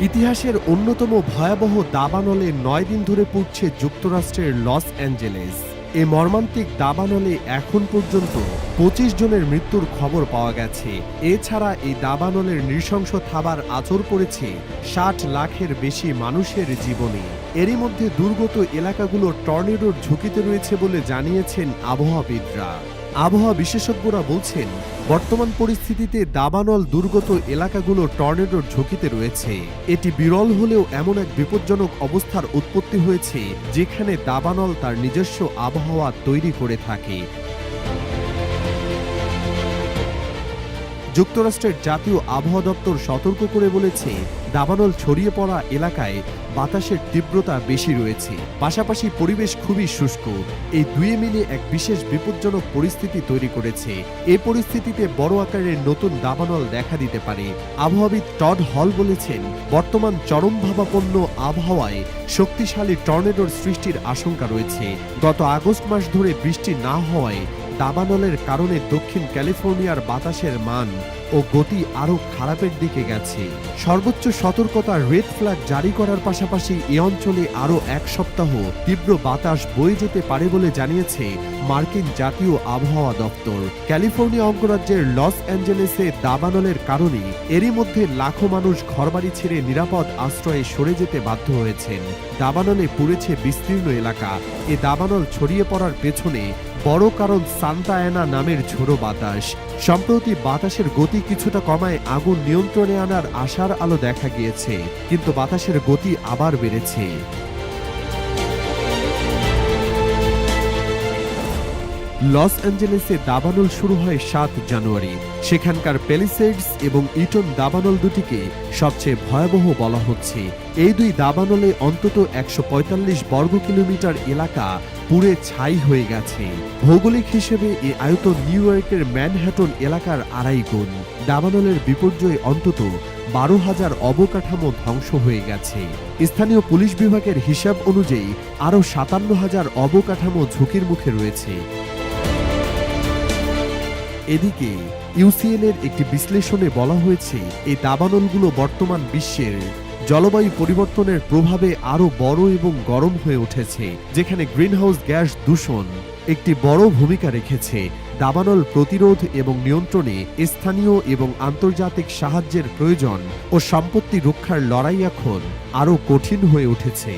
ইতিহাসের অন্যতম ভয়াবহ দাবানলে ৯ দিন ধরে পুড়ছে যুক্তরাষ্ট্রের লস অ্যাঞ্জেলেস। এ মর্মান্তিক দাবানলে এখন পর্যন্ত ২৫ জনের মৃত্যুর খবর পাওয়া গেছে। এছাড়া এই দাবানলের নৃশংস থাবার আঁচড় পড়েছে ৬০ লাখের বেশি মানুষের জীবনে। এরই মধ্যে দুর্গত এলাকাগুলো টর্নেডোর ঝুঁকিতে রয়েছে বলে জানিয়েছেন আবহাওয়াবিদরা। আবহাওয়া বিশেষজ্ঞরা বলছেন, বর্তমান পরিস্থিতিতে দাবানল দুর্গত এলাকাগুলো টর্নেডোর ঝুঁকিতে রয়েছে। এটি বিরল হলেও এমন এক বিপজ্জনক অবস্থার উৎপত্তি হয়েছে যেখানে দাবানল তার নিজস্ব আবহাওয়া তৈরি করে থাকে। যুক্তরাষ্ট্রের জাতীয় আবহাওয়া দপ্তর সতর্ক করে বলেছে, দাবানল ছড়িয়ে পড়া এলাকায় বাতাসের তীব্রতা বেশি রয়েছে, পাশাপাশি পরিবেশ খুবই শুষ্ক। এই দুয়ে মিলে এক বিশেষ বিপজ্জনক পরিস্থিতি তৈরি করেছে। এই পরিস্থিতিতে বড় আকারের নতুন দাবানল দেখা দিতে পারে। আবহাওয়াবিদ টড হল বলেছেন, বর্তমান চরমভাবাপন্ন আবহাওয়ায় শক্তিশালী টর্নেডোর সৃষ্টির আশঙ্কা রয়েছে। গত আগস্ট মাস ধরে বৃষ্টি না হওয়ায় দাবানলের কারণে দক্ষিণ ক্যালিফোর্নিয়ার বাতাসের মান ও গতি আরও খারাপের দিকে গেছে। সর্বোচ্চ সতর্কতা রেড ফ্ল্যাগ জারি করার পাশাপাশি এ অঞ্চলে আরও এক সপ্তাহ তীব্র বাতাস বয়ে যেতে পারে বলে জানিয়েছে মার্কিন জাতীয় আবহাওয়া দপ্তর। ক্যালিফোর্নিয়া অঙ্গরাজ্যের লস অ্যাঞ্জেলেসে দাবানলের কারণে এরই মধ্যে লাখো মানুষ ঘরবাড়ি ছেড়ে নিরাপদ আশ্রয়ে সরে যেতে বাধ্য হয়েছেন। দাবানলে পুড়েছে বিস্তীর্ণ এলাকা। এ দাবানল ছড়িয়ে পড়ার পেছনে বড় কারণ সান্তা অ্যানা নামের ঝোড়ো বাতাস। সম্প্রতি বাতাসের গতি কিছুটা কমায় আগুন নিয়ন্ত্রণে আনার আশার আলো দেখা গিয়েছে, কিন্তু বাতাসের গতি আবার বেড়েছে। লস অ্যাঞ্জেলেসে দাবানল শুরু হয় ৭ জানুয়ারি। সেখানকার প্যালিসেডস এবং ইটন দাবানল দুটিকে সবচেয়ে ভয়াবহ বলা হচ্ছে। এই দুই দাবানলে অন্তত ১৪৫ বর্গ কিলোমিটার এলাকা পুড়ে ছাই হয়ে গেছে। ভৌগোলিক হিসেবে এই আয়তন নিউ ইয়র্কের ম্যানহাটন এলাকার ২.৫ গুণ। দাবানলের বিপর্যয়ে অন্তত ১২,০০০ অবকাঠামো ধ্বংস হয়ে গেছে। স্থানীয় পুলিশ বিভাগের হিসাব অনুযায়ী আরও ৫৭,০০০ অবকাঠামো ঝুঁকির মুখে রয়েছে। এদিকে ইউসিএল-এর একটি বিশ্লেষণে বলা হয়েছে, এই দাবানলগুলো বর্তমান বিশ্বের জলবায়ু পরিবর্তনের প্রভাবে আরও বড় এবং গরম হয়ে উঠেছে, যেখানে গ্রিনহাউস গ্যাস দূষণ একটি বড় ভূমিকা রেখেছে। দাবানল প্রতিরোধ এবং নিয়ন্ত্রণে স্থানীয় এবং আন্তর্জাতিক সাহায্যের প্রয়োজন ও সম্পত্তি রক্ষার লড়াই এখন আরও কঠিন হয়ে উঠেছে।